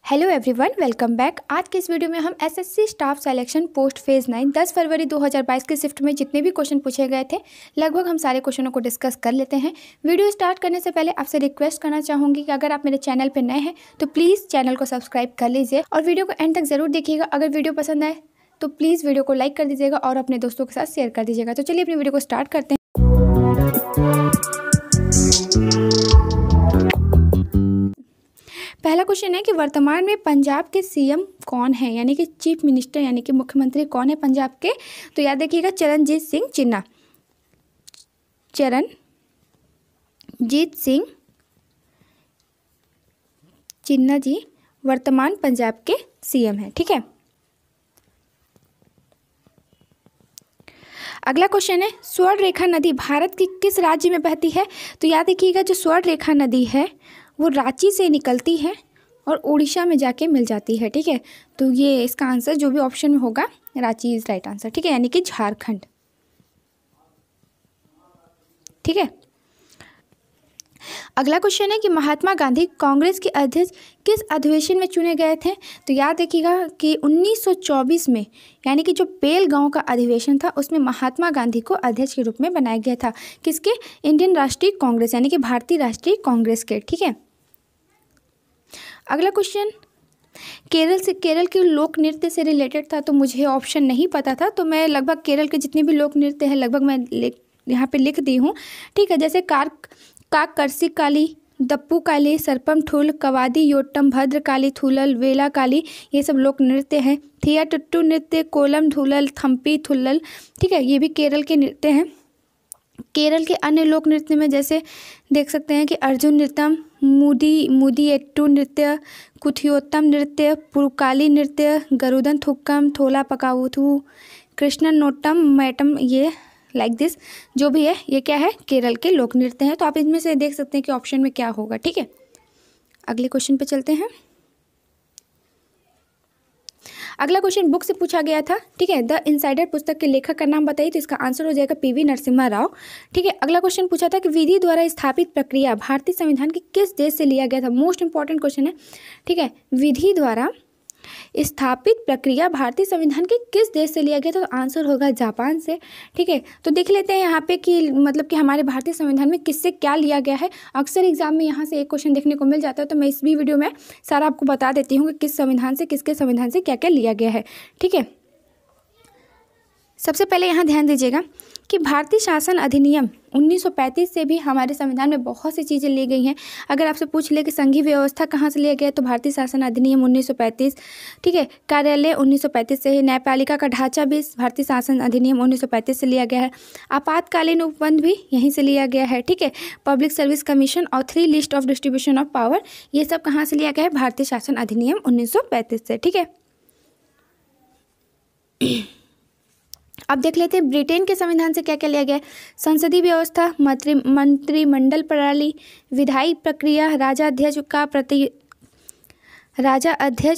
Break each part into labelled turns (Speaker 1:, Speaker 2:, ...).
Speaker 1: Hello everyone, welcome back. आज के इस वीडियो में हम SSC staff selection post phase 9 10 फरवरी 2022 के शिफ्ट में जितने भी क्वेश्चन पूछे गए थे लगभग हम सारे क्वेश्चनों को डिस्कस कर लेते हैं। वीडियो स्टार्ट करने से पहले आपसे रिक्वेस्ट करना चाहूँगी कि अगर आप मेरे चैनल पर नए हैं तो प्लीज़ चैनल को सब्सक्राइब कर लीजिए और वीडियो को एंड तक ज़रूर देखिएगा। अगर वीडियो पसंद आए तो प्लीज़ वीडियो को लाइक कर दीजिएगा और अपने दोस्तों के साथ शेयर कर दीजिएगा। तो चलिए अपनी वीडियो को स्टार्ट करते हैं। पहला क्वेश्चन है कि वर्तमान में पंजाब के सीएम कौन है, यानी कि चीफ मिनिस्टर यानी कि मुख्यमंत्री कौन है पंजाब के। तो याद रखिएगा चरणजीत सिंह चिन्ना। चरणजीत सिंह चिन्ना जी वर्तमान पंजाब के सीएम है। ठीक है, अगला क्वेश्चन है स्वर्ण रेखा नदी भारत की किस राज्य में बहती है। तो याद रखिएगा जो स्वर्ण रेखा नदी है वो रांची से निकलती है और उड़ीसा में जाके मिल जाती है। ठीक है, तो ये इसका आंसर जो भी ऑप्शन में होगा रांची इज राइट आंसर। ठीक है, यानी कि झारखंड। ठीक है, अगला क्वेश्चन है कि महात्मा गांधी कांग्रेस के अध्यक्ष किस अधिवेशन में चुने गए थे। तो याद रखिएगा कि 1924 में, यानी कि जो बेलगांव का अधिवेशन था उसमें महात्मा गांधी को अध्यक्ष के रूप में बनाया गया था। किसके? इंडियन राष्ट्रीय कांग्रेस यानी कि भारतीय राष्ट्रीय कांग्रेस के। ठीक है, अगला क्वेश्चन केरल के लोक नृत्य से रिलेटेड था। तो मुझे ऑप्शन नहीं पता था, तो मैं लगभग केरल के जितने भी लोक नृत्य हैं लगभग मैं यहाँ पे लिख दी हूँ। ठीक है, जैसे करसिकाली, दप्पू काली, सरपम ठुल, कवादी, योट्टम, भद्रकाली, थुलल, वेला काली, ये सब लोक नृत्य हैं। थियाटुट्टू नृत्य, कोलम धुलल, थम्पी थुल्लल। ठीक है, ये भी केरल के नृत्य हैं। केरल के अन्य लोक नृत्य में जैसे देख सकते हैं कि अर्जुन नृत्यम, मुदियट्टू नृत्य, कुथियोत्तम नृत्य, पुरुकाली नृत्य, गरुदन थुक्कम, थोला पकावुथु, कृष्णन नोट्टम, मैटम, ये लाइक दिस जो भी है ये क्या है केरल के लोक नृत्य हैं। तो आप इनमें से देख सकते हैं कि ऑप्शन में क्या होगा। ठीक है, अगले क्वेश्चन पे चलते हैं। अगला क्वेश्चन बुक से पूछा गया था। ठीक है, द इनसाइडर पुस्तक के लेखक का नाम बताइए। तो इसका आंसर हो जाएगा पीवी नरसिम्हा राव। ठीक है, अगला क्वेश्चन पूछा था कि विधि द्वारा स्थापित प्रक्रिया भारतीय संविधान के किस देश से लिया गया था। मोस्ट इंपॉर्टेंट क्वेश्चन है। ठीक है, विधि द्वारा स्थापित प्रक्रिया भारतीय संविधान के किस देश से लिया गया था। तो आंसर होगा जापान से। ठीक है, तो देख लेते हैं यहाँ पे कि मतलब कि हमारे भारतीय संविधान में किससे क्या लिया गया है। अक्सर एग्जाम में यहाँ से एक क्वेश्चन देखने को मिल जाता है, तो मैं इस भी वीडियो में सारा आपको बता देती हूँ कि किस संविधान से किसके संविधान से क्या क्या लिया गया है। ठीक है, सबसे पहले यहाँ ध्यान दीजिएगा कि भारतीय शासन अधिनियम 1935 से भी हमारे संविधान में बहुत सी चीज़ें ली गई हैं। अगर आपसे पूछ ले कि संघीय व्यवस्था कहाँ से लिया गया तो भारतीय शासन अधिनियम 1935। ठीक है, कार्यालय 1935 से ही, न्यायपालिका का ढांचा भी भारतीय शासन अधिनियम 1935 से लिया गया है। आपातकालीन उपबंध भी यहीं से लिया गया है। ठीक है, पब्लिक सर्विस कमीशन और 3 list of distribution of power, ये सब कहाँ से लिया गया है भारतीय शासन अधिनियम 1935 से। ठीक है, अब देख लेते हैं ब्रिटेन के संविधान से क्या क्या लिया गया है। संसदीय व्यवस्था, मंत्रिमंडल प्रणाली, विधायी प्रक्रिया, राजा अध्यक्ष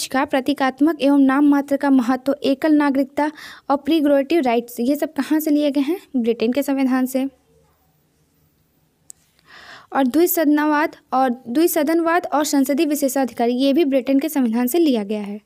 Speaker 1: का प्रतीकात्मक एवं नाम मात्र का महत्व, एकल नागरिकता और प्रीरोगेटिव राइट्स, ये सब कहाँ से लिए गए हैं ब्रिटेन के संविधान से। और द्विसदनवाद और संसदीय विशेषाधिकार, ये भी ब्रिटेन के संविधान से लिया गया है।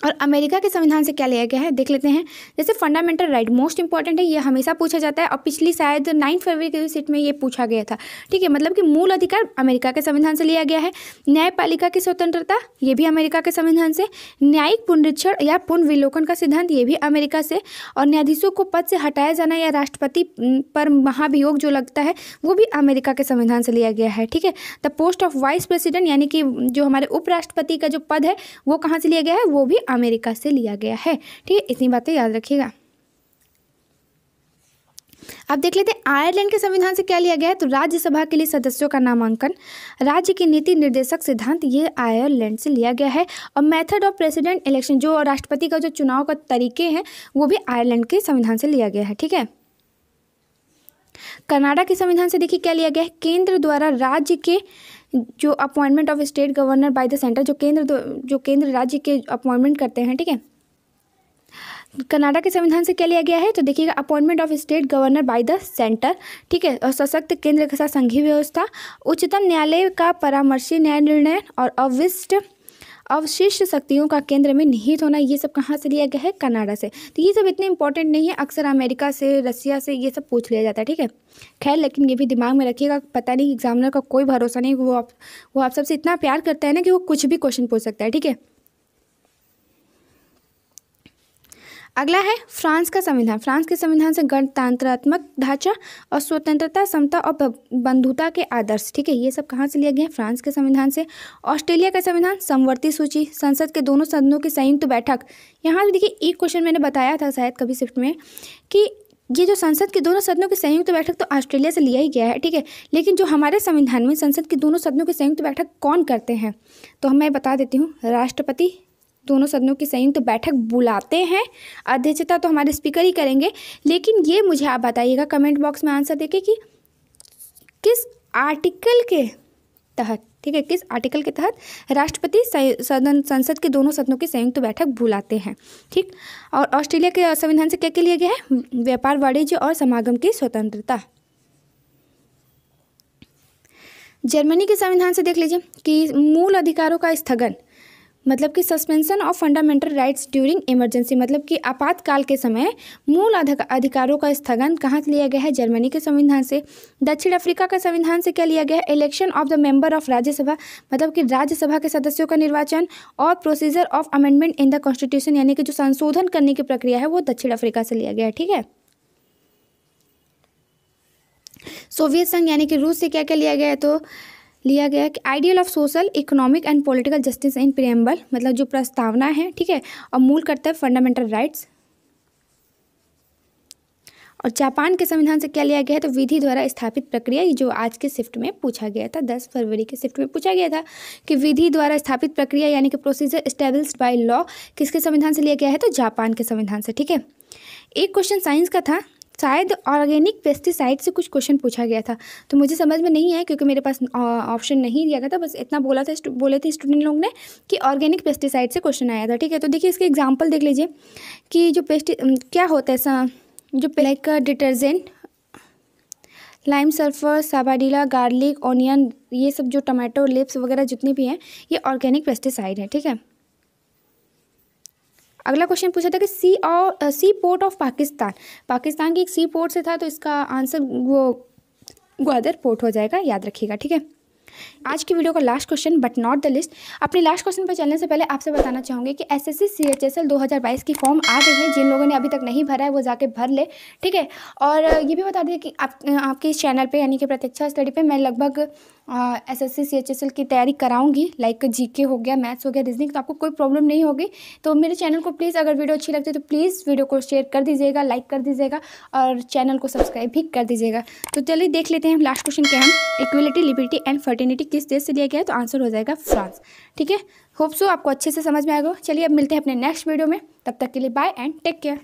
Speaker 1: और अमेरिका के संविधान से क्या लिया गया है देख लेते हैं। जैसे फंडामेंटल राइट मोस्ट इंपॉर्टेंट है, ये हमेशा पूछा जाता है और पिछली शायद 9 फरवरी के सीट में ये पूछा गया था। ठीक है, मतलब कि मूल अधिकार अमेरिका के संविधान से लिया गया है। न्यायपालिका की स्वतंत्रता, ये भी अमेरिका के संविधान से। न्यायिक पुनरीक्षण या पुनर्विलोकन का सिद्धांत, ये भी अमेरिका से। और न्यायाधीशों को पद से हटाया जाना या राष्ट्रपति पर महाभियोग जो लगता है वो भी अमेरिका के संविधान से लिया गया है। ठीक है, the post of vice president यानी कि जो हमारे उपराष्ट्रपति का जो पद है वो कहाँ से लिया गया है, वो भी अमेरिका से लिया गया है। ठीक है, इतनी बातें याद रखिएगा। अब देख लेते हैं आयरलैंड के संविधान से क्या लिया गया है। तो राज्यसभा के लिए सदस्यों का नामांकन, राज्य की नीति निर्देशक सिद्धांत, ये आयरलैंड से लिया गया है। और मेथड ऑफ प्रेसिडेंट इलेक्शन, जो राष्ट्रपति का जो चुनाव का तरीके हैं वो भी आयरलैंड के संविधान से लिया गया है। ठीक है, कनाडा के संविधान से देखिए क्या लिया गया है। केंद्र द्वारा राज्य के जो appointment of state governor by the centre, जो केंद्र राज्य के अपॉइंटमेंट करते हैं। ठीक है, कनाडा के संविधान से क्या लिया गया है, तो देखिएगा appointment of state governor by the centre, ठीक है, और सशक्त केंद्र के साथ संघीय व्यवस्था, उच्चतम न्यायालय का परामर्शी न्याय निर्णय और अवशिष्ट शक्तियों का केंद्र में निहित होना, ये सब कहाँ से लिया गया है, कनाडा से। तो ये सब इतने इंपॉर्टेंट नहीं है, अक्सर अमेरिका से, रसिया से ये सब पूछ लिया जाता है, ठीक है। खैर लेकिन ये भी दिमाग में रखिएगा, पता नहीं एग्जामिनर का कोई भरोसा नहीं, वो आप सबसे इतना प्यार करता है ना कि वो कुछ भी क्वेश्चन पूछ सकता है, ठीक है। अगला है फ्रांस का संविधान। फ्रांस के संविधान से गणतंत्रात्मक ढांचा और स्वतंत्रता, समता और बंधुता के आदर्श, ठीक है, ये सब कहाँ से लिया गया है, फ्रांस के संविधान से। ऑस्ट्रेलिया का संविधान समवर्ती सूची, संसद के दोनों सदनों की संयुक्त बैठक। यहाँ भी देखिए एक क्वेश्चन मैंने बताया था शायद कभी शिफ्ट में कि ये जो संसद के दोनों सदनों की संयुक्त बैठक तो ऑस्ट्रेलिया से लिया ही गया है, ठीक है, लेकिन जो हमारे संविधान में संसद के दोनों सदनों की संयुक्त बैठक कौन करते हैं, तो मैं बता देती हूँ, राष्ट्रपति दोनों सदनों की संयुक्त बैठक बुलाते हैं, अध्यक्षता तो हमारे स्पीकर ही करेंगे। लेकिन ये मुझे आप बताइएगा कमेंट बॉक्स में आंसर देके कि किस आर्टिकल के तहत, ठीक है, किस आर्टिकल के तहत राष्ट्रपति संसद के दोनों सदनों की संयुक्त बैठक बुलाते हैं, ठीक। और ऑस्ट्रेलिया के संविधान से क्या क्या लिया गया है, व्यापार, वाणिज्य और समागम की स्वतंत्रता। जर्मनी के संविधान से देख लीजिए कि मूल अधिकारों का स्थगन, मतलब कि suspension of fundamental rights during emergency, मतलब कि आपातकाल के समय मूल अधिकारों का स्थगन कहाँ से लिया गया है, जर्मनी के संविधान से। दक्षिण अफ्रीका का संविधान से क्या लिया गया है, election of the member of Rajya Sabha, मतलब कि राज्यसभा के सदस्यों का निर्वाचन और procedure of amendment in the constitution, यानी कि जो संशोधन करने की प्रक्रिया है वो दक्षिण अफ्रीका से लिया गया है, ठीक है। सोवियत संघ यानी कि रूस से क्या क्या लिया गया है, तो लिया गया कि ideal of social, economic and political justice in preamble, मतलब जो प्रस्तावना है, ठीक है, और मूल कर्तव्य फंडामेंटल राइट्स। और जापान के संविधान से क्या लिया गया है, तो विधि द्वारा स्थापित प्रक्रिया, जो आज के शिफ्ट में पूछा गया था, 10 फरवरी के शिफ्ट में पूछा गया था कि विधि द्वारा स्थापित प्रक्रिया यानी कि प्रोसीजर एस्टैब्लिश्ड बाय लॉ किसके संविधान से लिया गया है, तो जापान के संविधान से, ठीक है। एक क्वेश्चन साइंस का था, शायद ऑर्गेनिक पेस्टिसाइड से कुछ क्वेश्चन पूछा गया था, तो मुझे समझ में नहीं आया क्योंकि मेरे पास ऑप्शन नहीं दिया गया था, बस इतना बोले थे स्टूडेंट लोग ने कि ऑर्गेनिक पेस्टिसाइड से क्वेश्चन आया था, ठीक है। तो देखिए इसके एग्जांपल देख लीजिए कि जो क्या होता है, जो like detergent, lime sulphur, sabadilla, garlic, onion, ये सब जो टमाटो लिप्स वगैरह जितने भी हैं ये ऑर्गेनिक पेस्टिसाइड है, ठीक है। अगला क्वेश्चन पूछा था कि सी पोर्ट ऑफ पाकिस्तान की एक सी पोर्ट से था, तो इसका आंसर वो ग्वादर पोर्ट हो जाएगा, याद रखिएगा, ठीक है। आज की वीडियो का last question but not the list. अपने लास्ट क्वेश्चन पर चलने से पहले आपसे बताना चाहूँगी कि एसएससी CHSL 2022 की फॉर्म आ गई है, जिन लोगों ने अभी तक नहीं भरा है वो जाके भर ले, ठीक है। और ये भी बता दें कि आपके इस चैनल पे यानी कि प्रतीक्षा स्टडी पे मैं लगभग एसएससी CHSL की तैयारी कराऊंगी, लाइक जीके हो गया, मैथ्स हो गया, रीजनिंग, तो आपको कोई प्रॉब्लम नहीं होगी। तो मेरे चैनल को प्लीज़, अगर वीडियो अच्छी लगती है तो प्लीज़ वीडियो को शेयर कर दीजिएगा, लाइक कर दीजिएगा और चैनल को सब्सक्राइब भी कर दीजिएगा। तो चलिए देख लेते हैं लास्ट क्वेश्चन क्या है, इक्वलिटी, लिबर्टी एंड फर्टिनिटी किस देश से लिया गया है, तो आंसर हो जाएगा फ्रांस, ठीक है। होप सो आपको अच्छे से समझ में आएगा। चलिए अब मिलते हैं अपने नेक्स्ट वीडियो में, तब तक के लिए बाय एंड टेक केयर।